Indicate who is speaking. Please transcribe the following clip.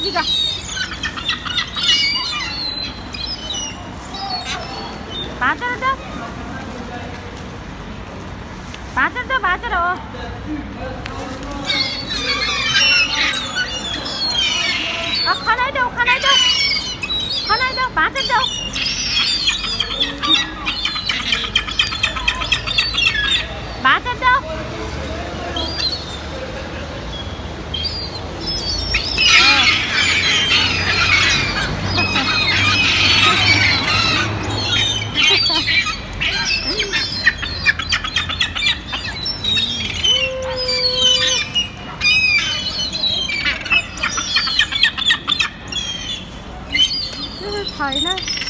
Speaker 1: 지가. 맞아라 더. 맞아라 더 맞아라. खाना दो खाना दो बाजर दो बाजर दो छैन